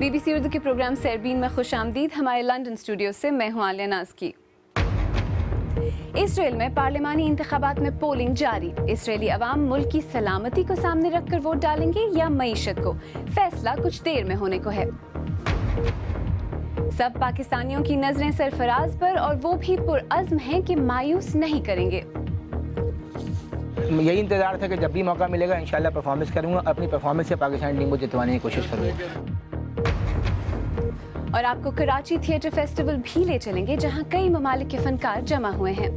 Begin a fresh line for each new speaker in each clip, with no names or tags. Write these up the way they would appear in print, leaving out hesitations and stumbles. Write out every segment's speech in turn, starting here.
BBC Urdu के programme Sairbeen में खुशामदीद। हमारे लंदन स्टूडियो से मैं हूं आलिया नाज़की। इसराइल में पार्लिमानी इंतखाबात में पोलिंग जारी। इसराइली अवाम मुल्क की सलामती को सामने रखकर वोट डालेंगे या मईशत को? फैसला कुछ देर में होने को है। सब पाकिस्तानियों की नजरें सरफराज पर और वो भी पुरअज़्म हैं कि मायूस नहीं करेंगे।
यही इंतजार था कि जब भी मौका मिलेगा इंशाल्लाह परफॉर्मेंस करूंगा, अपनी परफॉर्मेंस से पाकिस्तानी टीम को जितवाने की कोशिश करूंगा।
और आपको कराची थिएटर फेस्टिवल भी ले चलेंगे जहां कई ममालिक के फनकार जमा हुए हैं।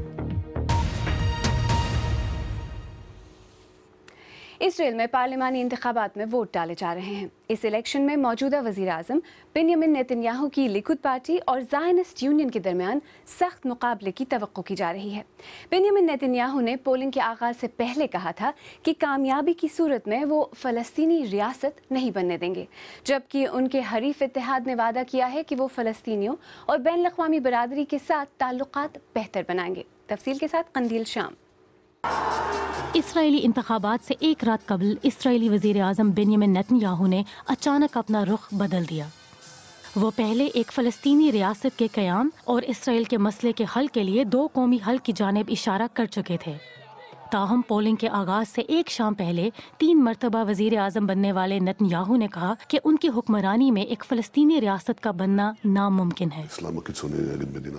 इसराइल में पार्लिमानी इंतखाबात में वोट डाले जा रहे हैं। इस इलेक्शन में मौजूदा वज़ीर आज़म बेंयामिन नेतन्याहू की लिकुद पार्टी और ज़ायनिस्ट यूनियन के दरमियान सख्त मुकाबले की तवक्को की जा रही है। बेंयामिन नेतन्याहू ने पोलिंग के आगाज़ से पहले कहा था कि कामयाबी की सूरत में वो फ़लस्तीनी रियासत नहीं बनने देंगे, जबकि उनके हरीफ इत्तेहाद ने वादा किया है कि वो फ़लस्तीनियों और बैनुल अक़वामी बरादरी के साथ ताल्लुकात बेहतर बनाएंगे। तफसील के साथ कंदील शाम।
इसराइली इंतखाबात से एक रात कबल इसराइली वज़ीर आज़म बेंयामिन नेतन्याहू ने अचानक अपना रुख बदल दिया। वो पहले एक फ़लस्तीनी रियासत के क़याम और इसराइल के मसले के हल के लिए दो कौमी हल की जानिब इशारा कर चुके थे। ताहम पोलिंग के आगाज़ से एक शाम पहले 3 मरतबा वज़ीर आज़म बनने वाले नेतन्याहू ने कहा कि उनकी हुक्मरानी में एक फ़लस्तीनी रियासत का बनना नामुमकिन है।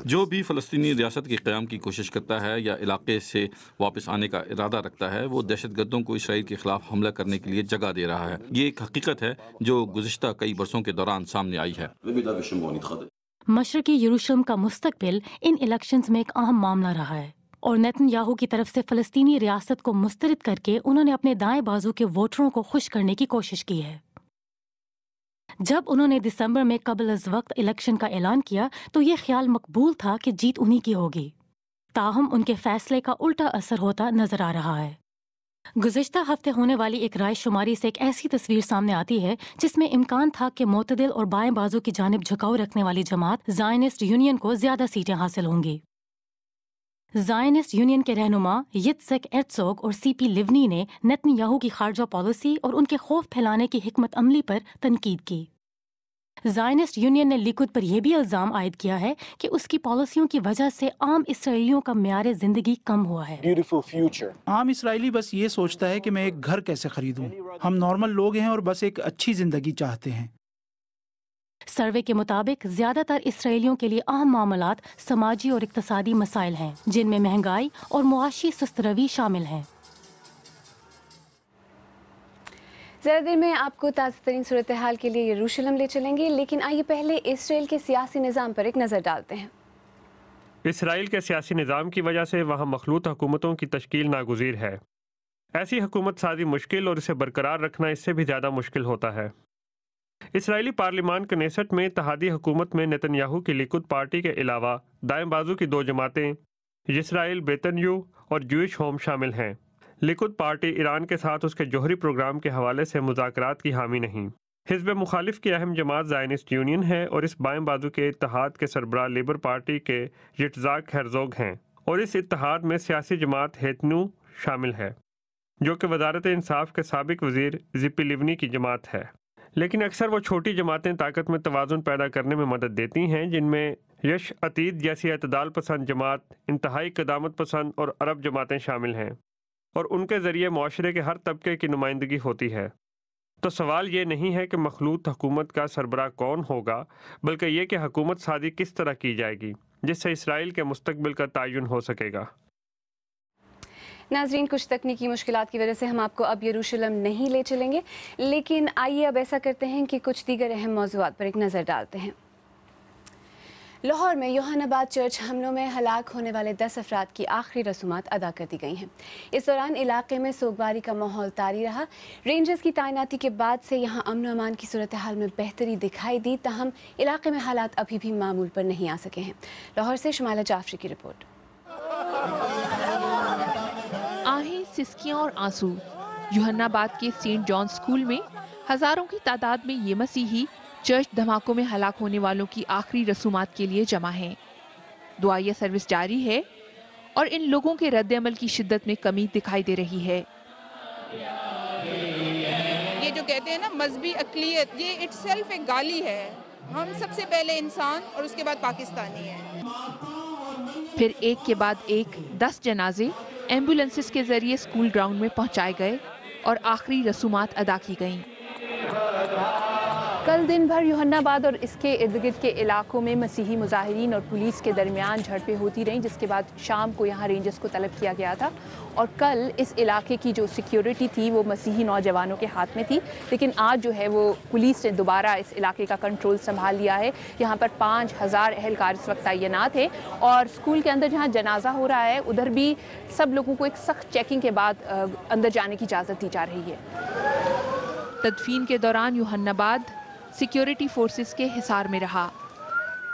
जो भी फ़लस्तीनी रियासत के क़याम की कोशिश करता है या इलाके से वापस आने का इरादा रखता है, वो दहशतगर्दों को इसराइल के ख़िलाफ़ हमला करने के लिए जगह दे रहा है। ये एक हकीकत है जो गुज़िश्ता कई बरसों के दौरान सामने आई है।
मशरक़ी यरूशलेम का मुस्तक़बिल इन इलेक्शंस में एक अहम मामला रहा है और नेतन्याहू की तरफ से फ़लस्तीनी रियासत को मुस्तरद करके उन्होंने अपने दाएं बाजू के वोटरों को खुश करने की कोशिश की है। जब उन्होंने दिसंबर में कबल अज़ वक्त इलेक्शन का ऐलान किया तो ये ख्याल मकबूल था कि जीत उन्हीं की होगी। ताहम उनके फैसले का उल्टा असर होता नजर आ रहा है। गुज़िश्ता हफ्ते होने वाली एक राय शुमारी से एक ऐसी तस्वीर सामने आती है जिसमें इम्कान था कि मोतदिल और बाएं बाजू की जानिब झुकाव रखने वाली जमात ज़ायनिस्ट यूनियन को ज्यादा सीटें हासिल होंगी। ज़ायनिस्ट यूनियन के रहनुमा यित्ज़हक हेर्ज़ोग और सीपी लिवनी ने नेतन्याहू की खारजा पॉलिसी और उनके खौफ फैलाने की हिकमत अमली पर तनकीद की। ज़ायनिस्ट यूनियन ने लिकुद पर यह भी इल्ज़ाम आयद किया है कि उसकी पॉलिसियों की वजह से आम इसराइलियों का मेयार ज़िंदगी कम हुआ है।
आम इसराइली बस ये सोचता है कि मैं एक घर कैसे खरीदूं। हम नॉर्मल लोग हैं और बस एक अच्छी जिंदगी चाहते हैं।
सर्वे के मुताबिक ज्यादातर इसराइलियों के लिए अहम मामलात समाजी और इक्तसादी मसाइल हैं, जिनमें महंगाई और मुआशी सुस्तरवी शामिल हैं।
ज़रा देर में आपको ताज़ा तरीन सूरत हाल के लिए यरूशलेम ले चलेंगे, लेकिन आइए पहले इसराइल के सियासी निज़ाम पर एक नज़र डालते हैं।
इसराइल के सियासी निज़ाम की वजह से वहाँ मखलूत हुकूमतों की तश्कील नागुज़ीर है। ऐसी हुकूमत साजी मुश्किल और इसे बरकरार रखना इससे भी ज़्यादा मुश्किल होता है। इसराइली पार्लिमान कनेसेट में इत्तेहादी हुकूमत में नेतन्याहू की लिकुद पार्टी के अलावा दाएं बाजू की 2 जमातें यिसराइल बेतन्यू और जूइश होम शामिल हैं। लिकुद पार्टी ईरान के साथ उसके जोहरी प्रोग्राम के हवाले से मुज़ाकरात की हामी नहीं। हिज़्ब मुखालिफ की अहम जमात ज़ायनिस्ट यूनियन है और इस बाएं बाजू के इत्तेहाद के सरबराह लेबर पार्टी के यित्ज़हक हेर्ज़ोग हैं और इस इत्तेहाद में सियासी जमात हेतनू शामिल है, जो कि वज़ारत इंसाफ के साबिक वज़ीर ज़िपी लिवनी की जमात है। लेकिन अक्सर वो छोटी जमातें ताकत में तवाज़ुन पैदा करने में मदद देती हैं, जिनमें यश अतीद जैसी अतदाल पसंद जमात, इंतहाई क़दामत पसंद और अरब जमातें शामिल हैं और उनके ज़रिए मुआशरे के हर तबके की नुमाइंदगी होती है। तो सवाल ये नहीं है कि मखलूत हुकूमत का सरबराह कौन होगा, बल्कि ये कि हुकूमत साजी किस तरह की जाएगी जिससे इसराइल के मुस्तकबिल का तयन हो सकेगा।
नाजरीन, कुछ तकनीकी मुश्किलात की वजह से हम आपको अब यरूशलेम नहीं ले चलेंगे, लेकिन आइए अब ऐसा करते हैं कि कुछ दीगर अहम मौज़ूआत पर एक नज़र डालते हैं। लाहौर में योहानाबाद चर्च हमलों में हलाक होने वाले 10 अफराद की आखिरी रसूमात अदा कर दी गई हैं। इस दौरान इलाके में सोगवारी का माहौल तारी रहा। रेंजर्स की तैनाती के बाद से यहाँ अमन अमान की सूरत हाल में बेहतरी दिखाई दी, ताहम इलाके में हालात अभी भी मामूल पर नहीं आ सके हैं। लाहौर से शमाला जाफरी की रिपोर्ट।
आहें, सिसकियां और आंसू। योहानाबाद के सेंट जॉन स्कूल में हजारों की तादाद में ये मसीही चर्च धमाकों में हलाक होने वालों की आखिरी रसूमात के लिए जमा हैं। दुआया सर्विस जारी है और इन लोगों के रद्द अमल की शिद्दत में कमी दिखाई दे रही है।
ये जो कहते हैं ना मजहबी अक़लियत, ये इटसेल्फ एक गाली है। हम सबसे पहले इंसान और उसके बाद पाकिस्तानी हैं।
फिर एक के बाद एक 10 जनाजे एम्बुलेंसेस के जरिए स्कूल ग्राउंड में पहुंचाए गए और आखिरी रसूमात अदा की गईं।
कल दिन भर यूहन्नाबाद और इसके इर्द गिर्द के इलाकों में मसीही मुजाहिरीन और पुलिस के दरमियान झड़पें होती रहीं, जिसके बाद शाम को यहाँ रेंजर्स को तलब किया गया था। और कल इस इलाके की जो सिक्योरिटी थी वो मसीही नौजवानों के हाथ में थी, लेकिन आज जो है वो पुलिस ने दोबारा इस इलाके का कंट्रोल संभाल लिया है। यहाँ पर 5000 अहलकार इस वक्त तैनात है और स्कूल के अंदर जहाँ जनाजा हो रहा है उधर भी सब लोगों को एक सख्त चेकिंग के बाद अंदर जाने की इजाज़त दी जा रही है।
तदफीन के दौरान यूहन्नाबाद सिक्योरिटी फोर्सेस के हिसार में रहा।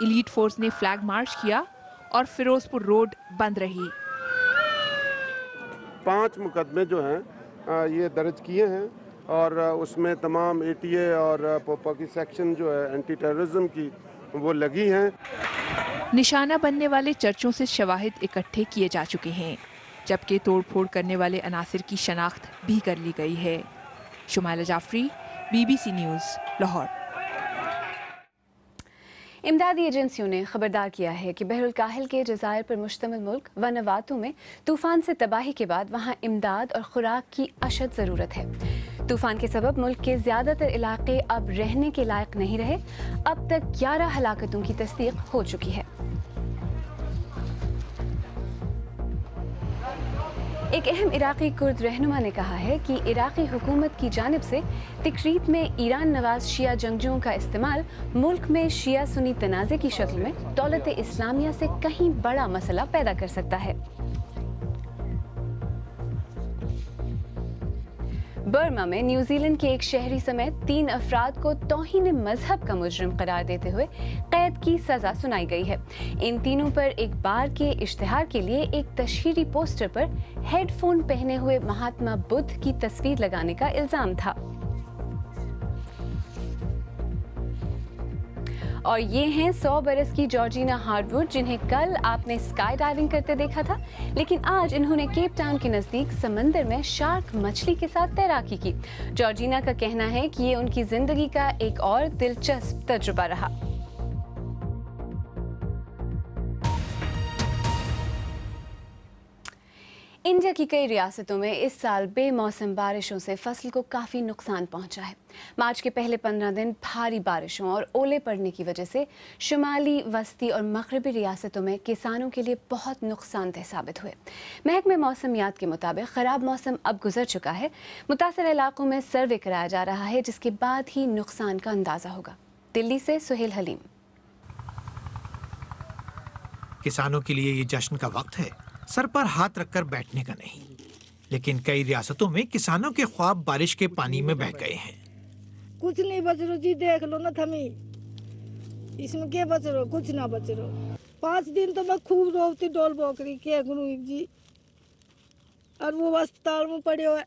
एलीट फोर्स ने फ्लैग मार्च किया और फिरोजपुर रोड बंद रही।
5 मुकदमे जो हैं ये दर्ज किए हैं और उसमें तमाम ATA और पोपा की सेक्शन जो है एंटी टेररिज्म की वो लगी हैं।
निशाना बनने वाले चर्चों से शवाहिद इकट्ठे किए जा चुके हैं, जबकि तोड़फोड़ करने वाले अनासिर की शनाख्त भी कर ली गई है। Shumaila Jafri, BBC news, Lahore.
इमदादी एजेंसियों ने खबरदार किया है कि बहरुल काहिल के जज़ायर पर मुश्तमिल मुल्क व नवातों में तूफ़ान से तबाही के बाद वहाँ इमदाद और खुराक की अशद ज़रूरत है। तूफ़ान के सबब मुल्क के ज़्यादातर इलाके अब रहने के लायक नहीं रहे। अब तक 11 हलाकतों की तस्दीक हो चुकी है। एक अहम इराक़ी कुर्द रहनुमा ने कहा है कि इराक़ी हुकूमत की जानिब से तिकरीत में ईरान नवाज शिया जंगजुओं का इस्तेमाल मुल्क में शिया सुन्नी तनाज़े की शक्ल में दौलत इस्लामिया से कहीं बड़ा मसला पैदा कर सकता है। बर्मा में न्यूजीलैंड के एक शहरी समेत 3 अफराद को तौहीन मजहब का मुजरिम करार देते हुए कैद की सजा सुनाई गई है। इन तीनों पर एक बार के इश्तिहार के लिए एक तशहीरी पोस्टर पर हेडफोन पहने हुए महात्मा बुद्ध की तस्वीर लगाने का इल्जाम था। और ये हैं 100 बरस की जॉर्जिना हार्डवुड, जिन्हें कल आपने स्काई डाइविंग करते देखा था, लेकिन आज इन्होंने केप टाउन के नज़दीक समंदर में शार्क मछली के साथ तैराकी की। जॉर्जिना का कहना है कि ये उनकी जिंदगी का एक और दिलचस्प तजुर्बा रहा। इंडिया की कई रियासतों में इस साल बेमौसम बारिशों से फसल को काफ़ी नुकसान पहुंचा है। मार्च के पहले 15 दिन भारी बारिशों और ओले पड़ने की वजह से शुमाली, वस्ती और मगरबी रियासतों में किसानों के लिए बहुत नुकसानदेह साबित हुए। महकमे मौसमियात के मुताबिक ख़राब मौसम अब गुजर चुका है। मुतासर इलाकों में सर्वे कराया जा रहा है, जिसके बाद ही नुकसान का अंदाज़ा होगा। दिल्ली से सुहेल हलीम।
किसानों के लिए ये जश्न का वक्त है, सर पर हाथ रखकर बैठने का नहीं। लेकिन कई रियासतों में किसानों के ख्वाब बारिश के पानी में बह गए हैं।
कुछ नहीं बच रहा जी, देख लो ना थमी, इसमें क्या बच रहा, कुछ ना बच रहा। 5 दिन तो मैं खूब रोती डोल बोकरी क्या करूँ जी, और वो अस्पताल में पड़े हुए।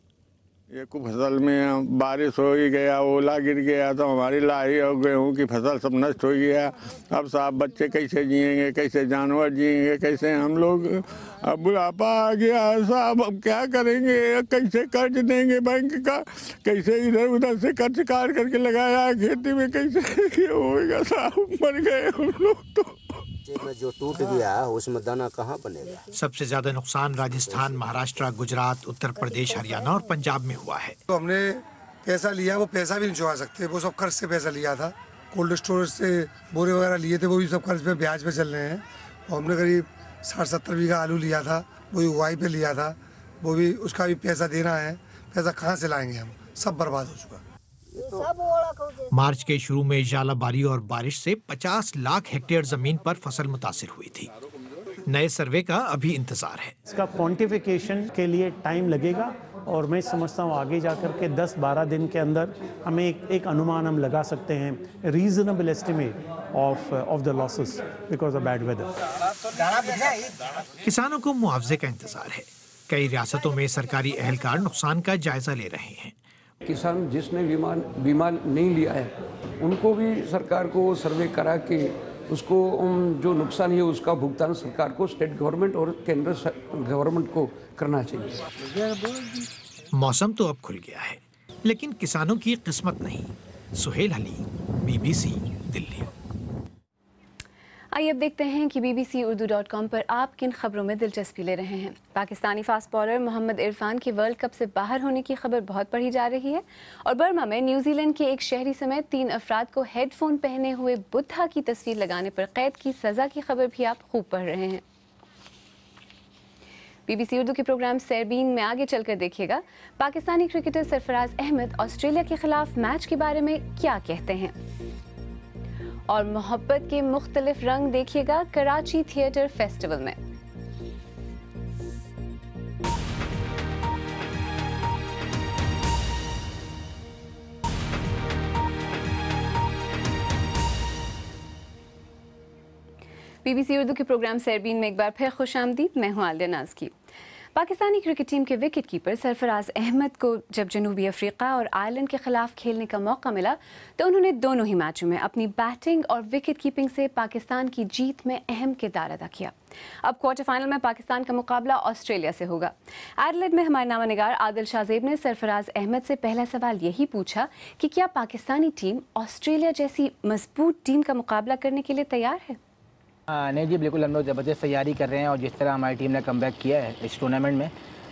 ये को फसल में बारिश हो ही गया, ओला गिर गया तो हमारी लाही और गेहूँ की फसल सब नष्ट हो गया। अब साहब बच्चे कैसे जिएंगे, कैसे जानवर जिएंगे, कैसे हम लोग। अब बुढ़ापा आ गया साहब, अब क्या करेंगे, कैसे कर्ज देंगे बैंक का, कैसे इधर उधर से कर्ज काट करके लगाया खेती में, कैसे होगा साहब, मर गए हम लोग तो।
में जो टूट गया उसमें दाना कहाँ बनेगा।
सबसे ज्यादा नुकसान राजस्थान, महाराष्ट्र, गुजरात, उत्तर प्रदेश, हरियाणा और पंजाब में हुआ है।
तो हमने पैसा लिया, वो पैसा भी नहीं चुका सकते, वो सब कर्ज से पैसा लिया था। कोल्ड स्टोरेज से बोरे वगैरह लिए थे, वो भी सब कर्ज पे ब्याज पे चल रहे हैं। और हमने करीब 60-70 बीघा आलू लिया था, वो भी उगाई पे लिया था, वो भी उसका भी पैसा देना है। पैसा कहाँ से लाएंगे हम, सब बर्बाद हो चुका।
मार्च के शुरू में जालाबारी और बारिश से 50 लाख हेक्टेयर जमीन पर फसल मुतासिर हुई थी। नए सर्वे का अभी इंतजार है।
इसका क्वांटिफिकेशन के लिए टाइम लगेगा और मैं समझता हूँ आगे जाकर के 10-12 दिन के अंदर हमें एक अनुमान हम लगा सकते हैं, reasonable estimate of the losses because of bad weather.
किसानों को मुआवजे का इंतजार है। कई रियासतों में सरकारी एहलकार नुकसान का जायजा ले रहे हैं।
किसान जिसने बीमा नहीं लिया है उनको भी सरकार को सर्वे करा के उसको जो नुकसान है उसका भुगतान सरकार को, स्टेट गवर्नमेंट और केंद्र गवर्नमेंट को करना चाहिए।
मौसम तो अब खुल गया है, लेकिन किसानों की किस्मत नहीं। सुहेल हलीम, BBC दिल्ली।
आइए अब देखते हैं कि bbcurdu.com पर आप किन खबरों में दिलचस्पी ले रहे हैं। पाकिस्तानी फास्ट बॉलर मोहम्मद इरफान के वर्ल्ड कप से बाहर होने की खबर बहुत पढ़ी जा रही है और बर्मा में न्यूजीलैंड के एक शहरी समेत 3 अफराद को हेडफोन पहने हुए बुद्धा की तस्वीर लगाने पर कैद की सज़ा की खबर भी आप खूब पढ़ रहे हैं। BBC उर्दू के प्रोग्राम सरबीन में आगे चलकर देखिएगा पाकिस्तानी क्रिकेटर सरफराज अहमद ऑस्ट्रेलिया के खिलाफ मैच के बारे में क्या कहते हैं और मोहब्बत के मुख्तलिफ रंग देखिएगा कराची थिएटर फेस्टिवल में। BBC उर्दू के प्रोग्राम सरबीन में एक बार फिर खुशामदीद। मैं हूं आलिया नाज़की। पाकिस्तानी क्रिकेट टीम के विकेट कीपर सरफराज अहमद को जब जनूबी अफ्रीका और आयरलैंड के खिलाफ खेलने का मौका मिला तो उन्होंने दोनों ही मैचों में अपनी बैटिंग और विकेट कीपिंग से पाकिस्तान की जीत में अहम किरदार अदा किया। अब क्वार्टर फाइनल में पाकिस्तान का मुकाबला ऑस्ट्रेलिया से होगा। एडलेड में हमारे नामानिगार आदिल शाहजेब ने सरफराज अहमद से पहला सवाल यही पूछा कि क्या पाकिस्तानी टीम ऑस्ट्रेलिया जैसी मजबूत टीम का मुकाबला करने के लिए तैयार है?
नहीं जी, बिल्कुल हम लोग ज़बरदस्त तैयारी कर रहे हैं और जिस तरह हमारी टीम ने कमबैक किया है इस टूर्नामेंट में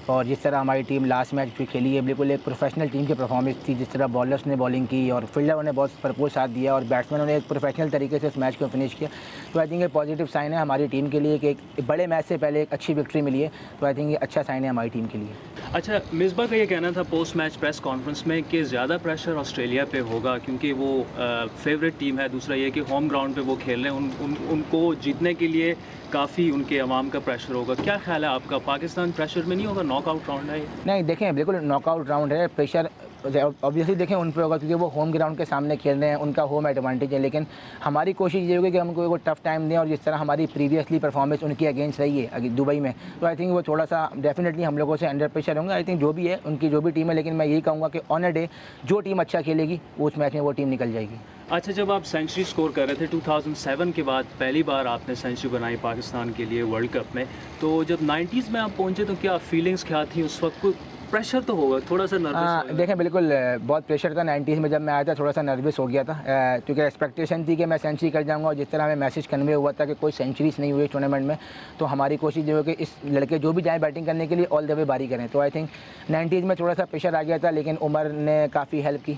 और जिस तरह हमारी टीम लास्ट मैच भी खेली है, बिल्कुल एक प्रोफेशनल टीम की परफॉर्मेंस थी। जिस तरह बॉलर्स ने बॉलिंग की और फील्डरों ने बहुत भरपूर साथ दिया और बैट्समैनों ने एक प्रोफेशनल तरीके से इस मैच को फिनिश किया, तो आई थिंक ये पॉजिटिव साइन है हमारी टीम के लिए कि एक बड़े मैच से पहले एक अच्छी विक्ट्री मिली है, तो आई थिंक ये अच्छा साइन है हमारी टीम के लिए।
अच्छा, मिसबा का ये कहना था पोस्ट मैच प्रेस कॉन्फ्रेंस में कि ज़्यादा प्रेशर ऑस्ट्रेलिया पे होगा क्योंकि वो फेवरेट टीम है, दूसरा ये कि होम ग्राउंड पे वो खेल रहे हैं, उनको जीतने के लिए काफ़ी उनके अवाम का प्रेशर होगा। क्या ख्याल है आपका, पाकिस्तान प्रेशर में नहीं होगा? नॉकआउट राउंड है? नहीं,
देखें बिल्कुल नॉकआउट राउंड है, प्रेशर ऑब्वियसली देखें उन पे होगा क्योंकि वो होम ग्राउंड के सामने खेल रहे हैं, उनका होम एडवांटेज है। लेकिन हमारी कोशिश ये होगी कि हमको एक टफ टाइम दें और जिस तरह हमारी प्रीवियसली परफॉर्मेंस उनकी अगेंस्ट रही है दुबई में, तो आई थिंक वो थोड़ा सा डेफिनेटली हम लोगों से अंडर प्रेशर होंगे। आई थिंक जो भी है उनकी जो भी टीम है, लेकिन मैं यही कहूँगा कि ऑन अ डे जो टीम अच्छा खेलेगी उस मैच में वो टीम निकल जाएगी।
अच्छा, जब आप सेंचुरी स्कोर कर रहे थे 2007 के बाद पहली बार आपने सेंचुरी बनाई पाकिस्तान के लिए वर्ल्ड कप में, तो जब 90s में आप पहुंचे तो क्या फीलिंग्स क्या थी उस वक्त? कोई प्रेशर तो होगा, थोड़ा सा नर्वस?
देखें बिल्कुल बहुत प्रेशर था 90s में। जब मैं आया था थोड़ा सा नर्वस हो गया था क्योंकि एक्सपेक्टेशन थी कि मैं सेंचुरी कर जाऊंगा और जिस तरह हमें मैसेज कन्वे हुआ था कि कोई सेंचुरीज नहीं हुई टूर्नामेंट में, तो हमारी कोशिश ये हो कि इस लड़के जो भी जाएँ बैटिंग करने के लिए ऑल द वे बारी करें। तो आई थिंक 90s में थोड़ा सा प्रेशर आ गया था, लेकिन उमर ने काफ़ी हेल्प की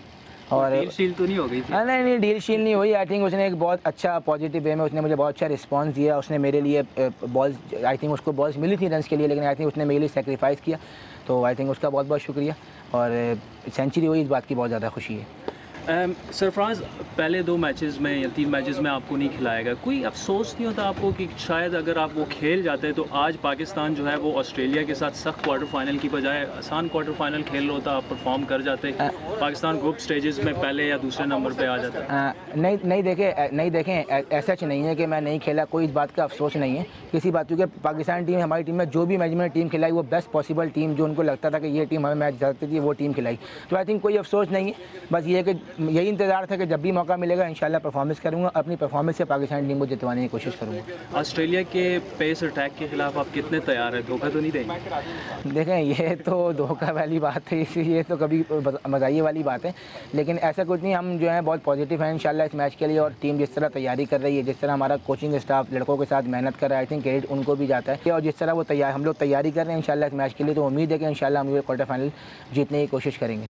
और
डील शील तो नहीं हो गई थी?
नहीं, डील शील नहीं हुई। आई थिंक उसने एक बहुत अच्छा पॉजिटिव वे में उसने मुझे बहुत अच्छा रिस्पांस दिया। उसने मेरे लिए बॉल्स, आई थिंक उसको बॉल्स मिली थी रन्स के लिए, लेकिन आई थिंक उसने मेरे लिए सेक्रीफाइस किया, तो आई थिंक उसका बहुत बहुत शुक्रिया और सेंचुरी हुई इस बात की बहुत ज़्यादा खुशी है।
सरफराज, पहले 2 मैचेस में या 3 मैचेस में आपको नहीं खिलाया गया, कोई अफसोस नहीं होता आपको कि शायद अगर आप वो खेल जाते तो आज पाकिस्तान जो है वो ऑस्ट्रेलिया के साथ सख्त क्वार्टर फाइनल की बजाय आसान क्वार्टर फाइनल खेल होता, आप परफॉर्म कर जाते, पाकिस्तान ग्रुप स्टेजेस में पहले या दूसरे नंबर पे आ जाता?
नहीं देखें ऐसा नहीं है कि मैं नहीं खेला, कोई इस बात का अफसोस नहीं है किसी बात, क्योंकि पाकिस्तान टीम हमारी टीम में जो भी मैनेजमेंट टीम खिलाई वो बेस्ट पॉसिबल टीम, जो उनको लगता था कि ये टीम हमें मैच जीत सकती थी वो टीम खिलाई, तो आई थिंक कोई अफसोस नहीं है। बस ये कि यही इंतजार था कि जब भी मौका मिलेगा इंशाल्लाह परफॉर्मेंस करूंगा, अपनी परफॉर्मेंस से पाकिस्तान टीम को जितवाने की कोशिश करूंगा।
ऑस्ट्रेलिया के पेस अटैक के खिलाफ आप कितने तैयार हैं? धोखा तो नहीं देंगे?
देखें ये तो धोखा वाली बात है, ये तो कभी मज़ाहिए वाली बात है, लेकिन ऐसा कुछ नहीं। हम जो है बहुत पॉजिटिव हैं इंशाल्लाह इस मैच के लिए और टीम जिस तरह तैयारी कर रही है, जिस तरह हमारा कोचिंग स्टाफ लड़कों के साथ मेहनत कर रहा है, आई थिंक क्रेडिट उनको भी जाता है और जिस तरह वो हम लोग तैयारी कर रहे हैं इंशाल्लाह इस मैच के लिए, तो उम्मीद है कि इंशाल्लाह हम ये क्वार्टर फाइनल जीतने की कोशिश करेंगे।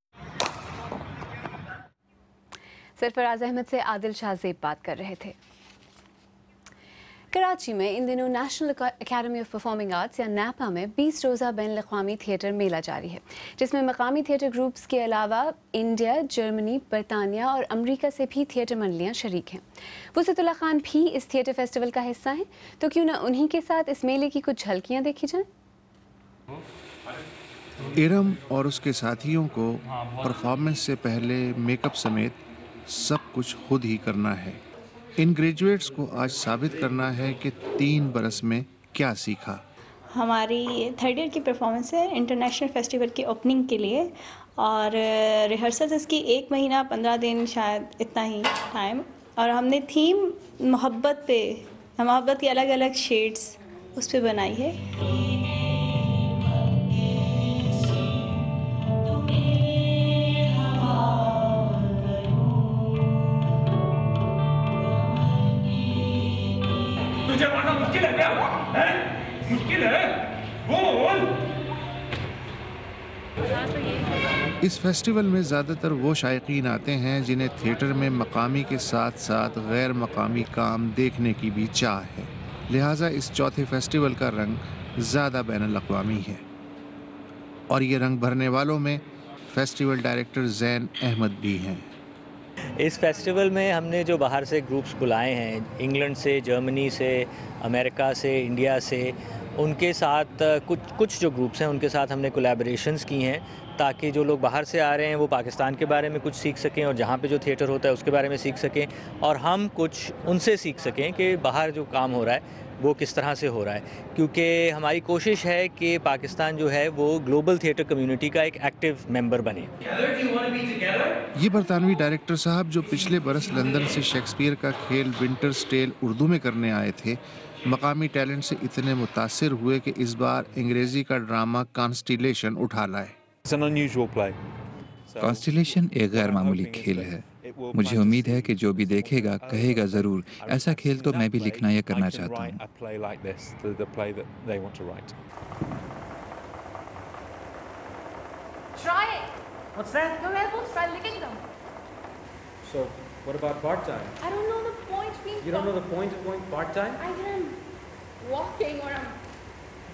सरफराज अहमद से आदिल शाहजेब बात कर रहे थे। कराची में इन दिनों national academy of performing arts या नैपा में 20 रोज़ा बैन अक़वामी थिएटर मेला जारी है, जिसमें मकामी थिएटर ग्रुप्स के अलावा इंडिया, जर्मनी, बरतानिया और अमेरिका से भी थिएटर मंडलियाँ शरीक हैं। वसीतुल्लाह खान भी इस थिएटर फेस्टिवल का हिस्सा हैं, तो क्यों ना उन्हीं के साथ इस मेले की कुछ झलकियाँ देखी जाएँ।
इरम और उसके साथियों को परफॉर्मेंस से पहले मेकअप समेत सब कुछ खुद ही करना है। इन ग्रेजुएट्स को आज साबित करना है कि 3 बरस में क्या सीखा।
हमारी 3rd ईयर की परफॉर्मेंस है इंटरनेशनल फेस्टिवल की ओपनिंग के लिए और रिहर्सल्स इसकी 1 महीना 15 दिन शायद इतना ही टाइम, और हमने थीम मोहब्बत की अलग अलग शेड्स उस पर बनाई है।
मुश्किल है क्या? मुश्किल है? बोल।
इस फेस्टिवल में ज़्यादातर वो शायकीन आते हैं जिन्हें थिएटर में मकामी के साथ साथ गैर मकामी काम देखने की भी चाह है। लिहाजा इस चौथे फेस्टिवल का रंग ज़्यादा बैनुल-अक़वामी है और ये रंग भरने वालों में फेस्टिवल डायरेक्टर ज़ैन अहमद भी हैं।
इस फेस्टिवल में हमने जो बाहर से ग्रुप्स बुलाए हैं, इंग्लैंड से, जर्मनी से, अमेरिका से, इंडिया से, उनके साथ कुछ जो ग्रुप्स हैं उनके साथ हमने कोलैबोरेशंस की हैं ताकि जो लोग बाहर से आ रहे हैं वो पाकिस्तान के बारे में कुछ सीख सकें और जहाँ पे जो थिएटर होता है उसके बारे में सीख सकें और हम कुछ उनसे सीख सकें कि बाहर जो काम हो रहा है वो किस तरह से हो रहा है, क्योंकि हमारी कोशिश है कि पाकिस्तान जो है वो ग्लोबल थिएटर कम्युनिटी का एक एक्टिव मेंबर बने।
ये बरतानवी डायरेक्टर साहब जो पिछले बरस लंदन से शेक्सपियर का खेल विंटर्स टेल उर्दू में करने आए थे, मकामी टैलेंट से इतने मुतासिर हुए कि इस बार अंग्रेजी का ड्रामा कॉन्स्टिलेशन उठा लाए।
कॉन्स्टिलेशन एक गैर मामूली खेल है। मुझे उम्मीद है कि जो भी देखेगा कहेगा ज़रूर ऐसा खेल तो मैं भी लिखना या करना चाहता हूँ।
Try it. What's that? Your elbows, try licking them.
So, what about part-time?
I don't know the point being...
You don't know the point of going part-time?
I am walking or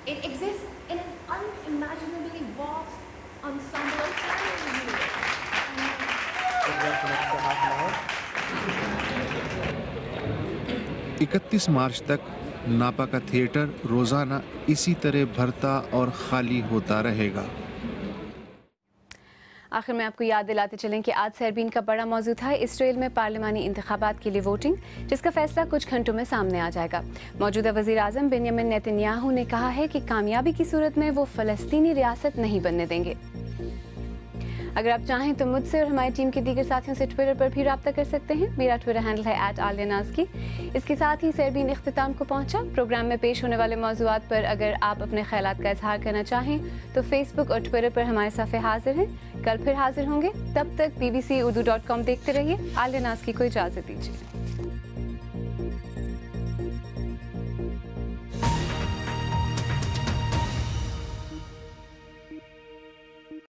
it exists in an unimaginably vast ensemble of universe.
31 मार्च तक नापा का theatre रोज़ाना इसी तरह भरता और खाली होता रहेगा।
आखिर में आपको याद दिलाते चलें कि आज सरबीन का बड़ा मौजू था इसराइल में पार्लिमानी इंतखाबात के लिए वोटिंग, जिसका फैसला कुछ घंटों में सामने आ जाएगा। मौजूदा वज़ीर आज़म बेंयामिन नेतन्याहू ने कहा है कि कामयाबी की सूरत में वो फ़लस्तीनी रियासत नहीं बनने देंगे। अगर आप चाहें तो मुझसे और हमारी टीम के दीगर साथियों से ट्विटर पर भी रब्ता कर सकते हैं। मेरा ट्विटर हैंडल है @आलियानाज़की। इसके साथ ही सरबीन इख्तिताम को पहुंचा। प्रोग्राम में पेश होने वाले मौज़ूआत पर अगर आप अपने ख्यालात का इजहार करना चाहें तो फेसबुक और ट्विटर पर हमारे सफ़े हाजिर हैं। कल फिर हाजिर होंगे, तब तक BBC Urdu.com देखते रहिए। आलियानाज़की को इजाज़त दीजिए।